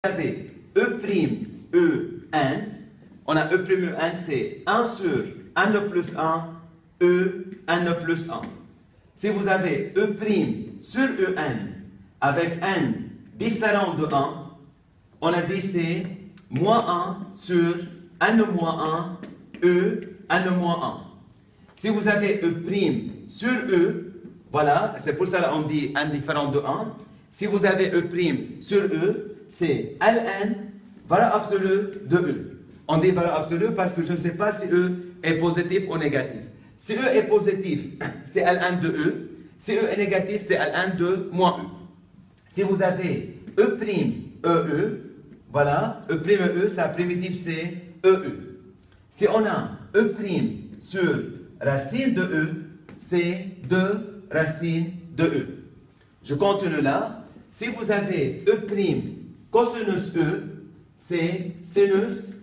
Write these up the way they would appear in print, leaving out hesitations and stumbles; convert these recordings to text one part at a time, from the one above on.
avez E', on a E', c'est 1 sur n plus 1, n plus 1. Si vous avez E' sur En avec n différent de 1, on a dit c'est moins 1 sur n moins 1, n moins 1. Si vous avez E' sur voilà, c'est pour ça qu'on dit n différent de 1. Si vous avez E' sur c'est Ln, valeur absolue de On dit valeur absolue parce que je ne sais pas si est positif ou négatif. Si est positif, c'est Ln de Si est négatif, c'est Ln de moins Si vous avez E', voilà, E', sa primitive c'est Si on a E' sur racine de c'est 2 racine de Je continue là. Si vous avez E' cosinus c'est sinus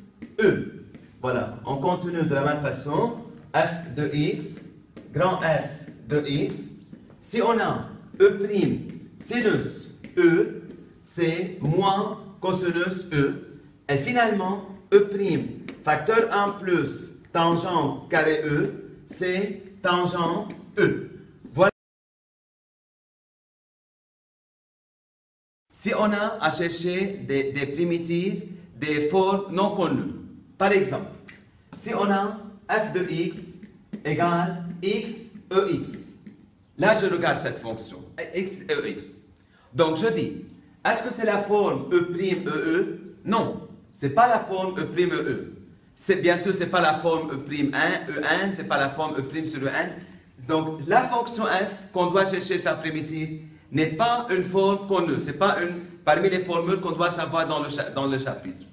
Voilà, on continue de la même façon. F de x, grand F de x. Si on a E' sinus c'est moins cosinus Et finalement, E' facteur 1 plus tangent carré c'est tangent Voilà. Si on a à chercher des primitives, des formes non connues, par exemple, si on a f de x égale x, ex, là je regarde cette fonction, x, ex. Donc je dis, est-ce que c'est la forme E', Non, ce n'est pas la forme E', Bien sûr, ce n'est pas la forme E', ce n'est pas la forme E' sur En. Donc la fonction f qu'on doit chercher sa primitive n'est pas une forme connue, ce n'est pas une parmi les formules qu'on doit savoir dans le chapitre.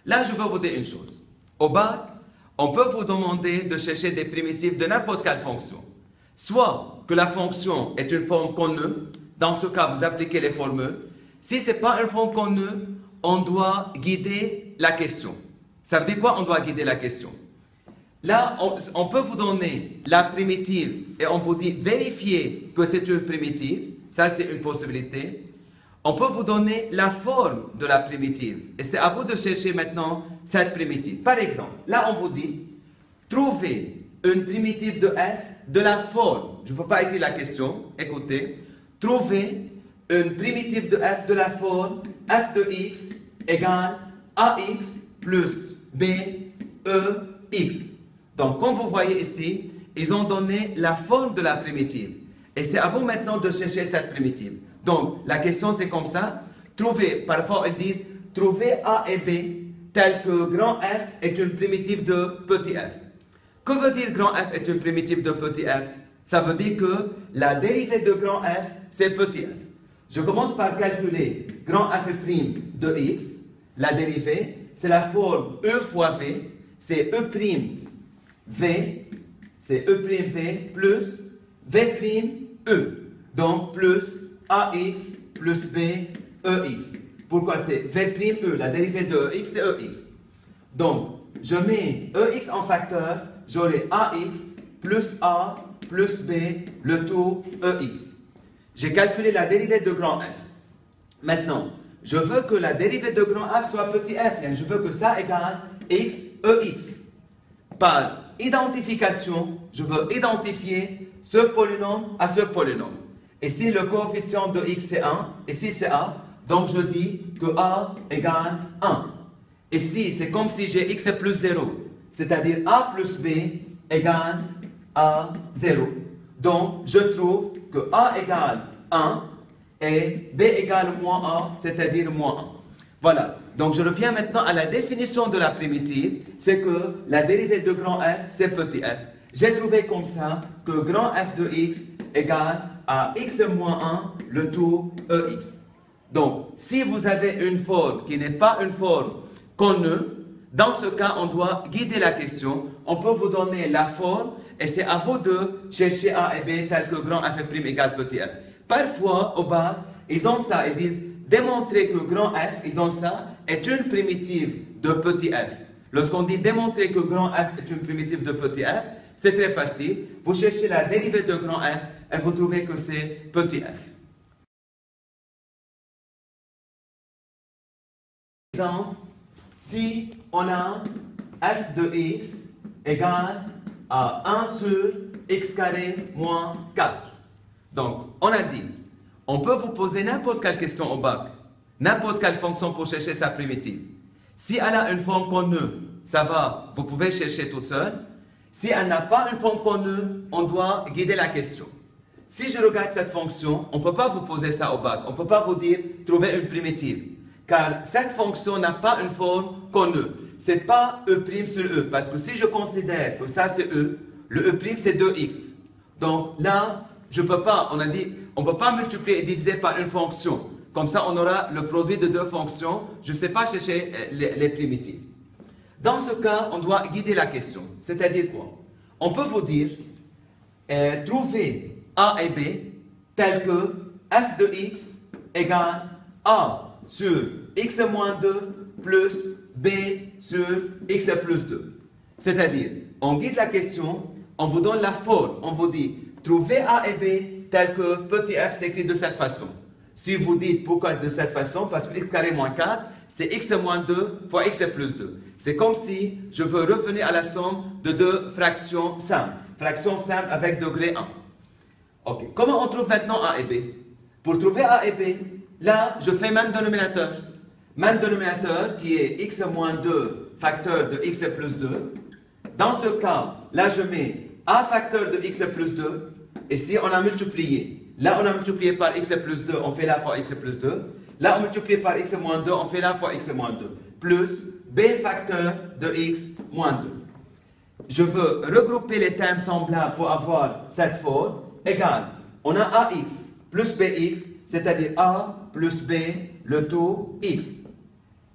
Là, je veux vous dire une chose. Au bac, on peut vous demander de chercher des primitives de n'importe quelle fonction. Soit que la fonction est une forme connue, dans ce cas, vous appliquez les formules. Si ce n'est pas une forme connue, on doit guider la question. Ça veut dire quoi, on doit guider la question? Là, on peut vous donner la primitive et on vous dit vérifier que c'est une primitive. Ça, c'est une possibilité. On peut vous donner la forme de la primitive. Et c'est à vous de chercher maintenant cette primitive. Par exemple, là, on vous dit, trouvez une primitive de f de la forme. Je ne veux pas écrire la question. Écoutez. Trouvez une primitive de f de la forme f de x égale ax plus b, e, x. Donc, comme vous voyez ici, ils ont donné la forme de la primitive. Et c'est à vous maintenant de chercher cette primitive. Donc, la question c'est comme ça. Trouvez, parfois ils disent, trouvez A et B tel que grand F est une primitive de petit f. Que veut dire grand F est une primitive de petit f? Ça veut dire que la dérivée de grand F, c'est petit f. Je commence par calculer grand F' de x. La dérivée, c'est la forme E fois V. C'est E' V, c'est E' plus V' E. Donc, plus AX plus B, EX. Pourquoi c'est V', la dérivée de EX, c'est EX. Donc, je mets EX en facteur, j'aurai AX plus A plus B, le tout EX. J'ai calculé la dérivée de grand F. Maintenant, je veux que la dérivée de grand F soit petit f. Je veux que ça égale X, EX. Par identification, je veux identifier ce polynôme à ce polynôme. Et si le coefficient de x c'est 1, et si c'est a, donc je dis que a égale 1. Et si c'est comme si j'ai x plus 0, c'est-à-dire a plus b égale a 0. Donc je trouve que a égale 1 et b égale moins a, c'est-à-dire moins 1. Voilà. Donc je reviens maintenant à la définition de la primitive, c'est que la dérivée de grand f, c'est petit f. J'ai trouvé comme ça que grand f de x égale à x moins 1, le tout ex. Donc, si vous avez une forme qui n'est pas une forme connue, dans ce cas, on doit guider la question. On peut vous donner la forme et c'est à vous de chercher A et B tel que grand f' égale petit f. Parfois, au bas, ils donnent ça, ils disent démontrer que grand f, ils donnent ça, est une primitive de petit f. Lorsqu'on dit démontrer que grand f est une primitive de petit f, c'est très facile. Vous cherchez la dérivée de grand f et vous trouvez que c'est petit f. Exemple, si on a f de x égale à 1 sur x carré moins 4. Donc, on a dit, on peut vous poser n'importe quelle question au bac, n'importe quelle fonction pour chercher sa primitive. Si elle a une forme connue, ça va, vous pouvez chercher toute seule. Si elle n'a pas une forme connue, on doit guider la question. Si je regarde cette fonction, on ne peut pas vous poser ça au bac. On ne peut pas vous dire trouver une primitive. Car cette fonction n'a pas une forme connue. Ce n'est pas E' sur E. Parce que si je considère que ça c'est E, le E' c'est 2x. Donc là, je peux pas, on a dit, on ne peut pas multiplier et diviser par une fonction. Comme ça, on aura le produit de deux fonctions. Je ne sais pas chercher les primitives. Dans ce cas, on doit guider la question. C'est-à-dire quoi? On peut vous dire, trouver A et B tel que f de x égale A sur x moins 2 plus B sur x plus 2. C'est-à-dire, on guide la question, on vous donne la forme, on vous dit, trouvez A et B tel que petit f s'écrit de cette façon. Si vous dites pourquoi de cette façon, parce que x carré moins 4, c'est x moins 2 fois x plus 2. C'est comme si je veux revenir à la somme de deux fractions simples. Fractions simples avec degré 1. Ok. Comment on trouve maintenant A et B? Pour trouver A et B, là, je fais même dénominateur. Même dénominateur qui est x moins 2 facteur de x plus 2. Dans ce cas, là, je mets A facteur de x plus 2. Et si on a multiplié, là, on a multiplié par x plus 2, on fait la fois x plus 2. Là, on multiplie par x moins 2, on fait la fois x moins 2. Plus b facteur de x moins 2. Je veux regrouper les termes semblables pour avoir cette forme. Égale, on a ax plus bx, c'est-à-dire a plus b, le tout x.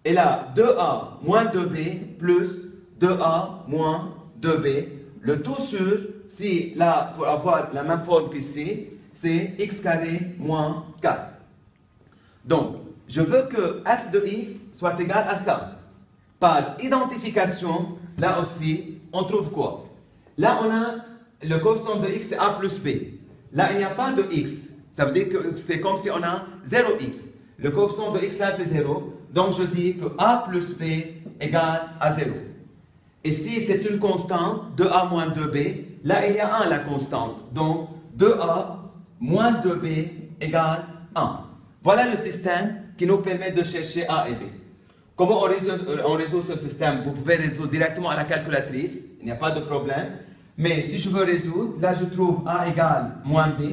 Et là, 2a moins 2b plus 2a moins 2b, le tout sur, si là, pour avoir la même forme qu'ici, c'est x carré moins 4. Donc, je veux que f de x soit égal à ça. Par identification, là aussi, on trouve quoi? Là, on a le coefficient de x, c'est a plus b. Là, il n'y a pas de x. Ça veut dire que c'est comme si on a 0x. Le coefficient de x là, c'est 0. Donc, je dis que a plus b égale à 0. Et si c'est une constante, 2a moins 2b, là, il y a 1 la constante. Donc, 2a moins 2b égale 1. Voilà le système qui nous permet de chercher a et b. Comment on résout ce système? Vous pouvez résoudre directement à la calculatrice. Il n'y a pas de problème. Mais si je veux résoudre, là je trouve a égale moins b.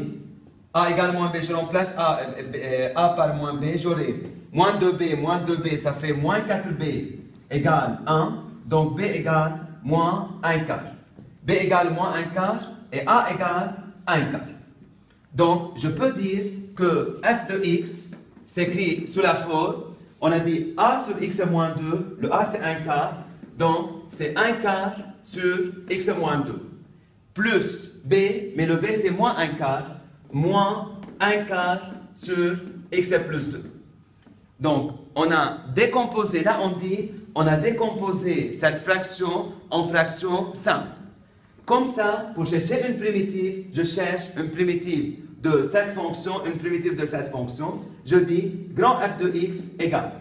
A égale moins b, je remplace a par moins b. J'aurai moins 2b, ça fait moins 4b égale 1. Donc b égale moins 1 quart. B égale moins 1 quart et a égale 1 quart. Donc je peux dire que f de x s'écrit sous la forme, on a dit a sur x moins 2, le a c'est 1 quart, donc c'est 1 quart sur x moins 2. Plus b, mais le b c'est moins 1 quart, moins 1 quart sur x plus 2. Donc, on a décomposé, là on dit, on a décomposé cette fraction en fraction simple. Comme ça, pour chercher une primitive, je cherche une primitive de cette fonction, une primitive de cette fonction. Je dis grand f de x égale.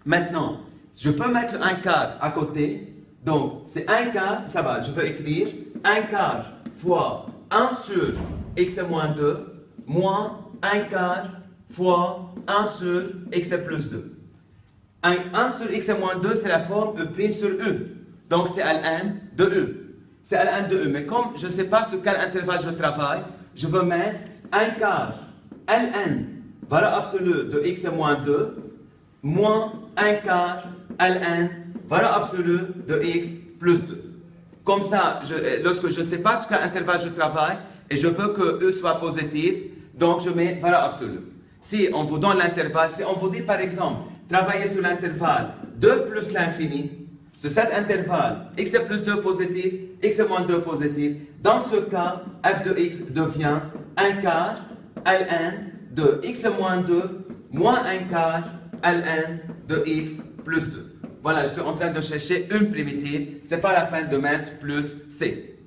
Maintenant, je peux mettre un quart à côté. Donc, c'est 1 quart, ça va, je peux écrire 1 quart fois 1 sur x moins 2 moins 1 quart fois 1 sur x plus 2. 1 sur x moins 2, c'est la forme E' sur E. Donc, c'est Ln de E. C'est Ln de E. Mais comme je ne sais pas sur quel intervalle je travaille, je veux mettre 1 quart Ln, valeur absolue de x moins 2, moins 1 quart Ln, valeur absolue de x plus 2. Comme ça, lorsque je ne sais pas sur quel intervalle je travaille, et je veux que E soit positif, donc je mets valeur absolue. Si on vous donne l'intervalle, si on vous dit par exemple, travaillez sur l'intervalle 2 plus l'infini, sur cet intervalle, x plus 2 positif, x moins 2 positif, dans ce cas, f de x devient 1 quart ln de x moins 2 moins 1 quart ln de x plus 2. Voilà, je suis en train de chercher une primitive, ce n'est pas la peine de mettre plus c.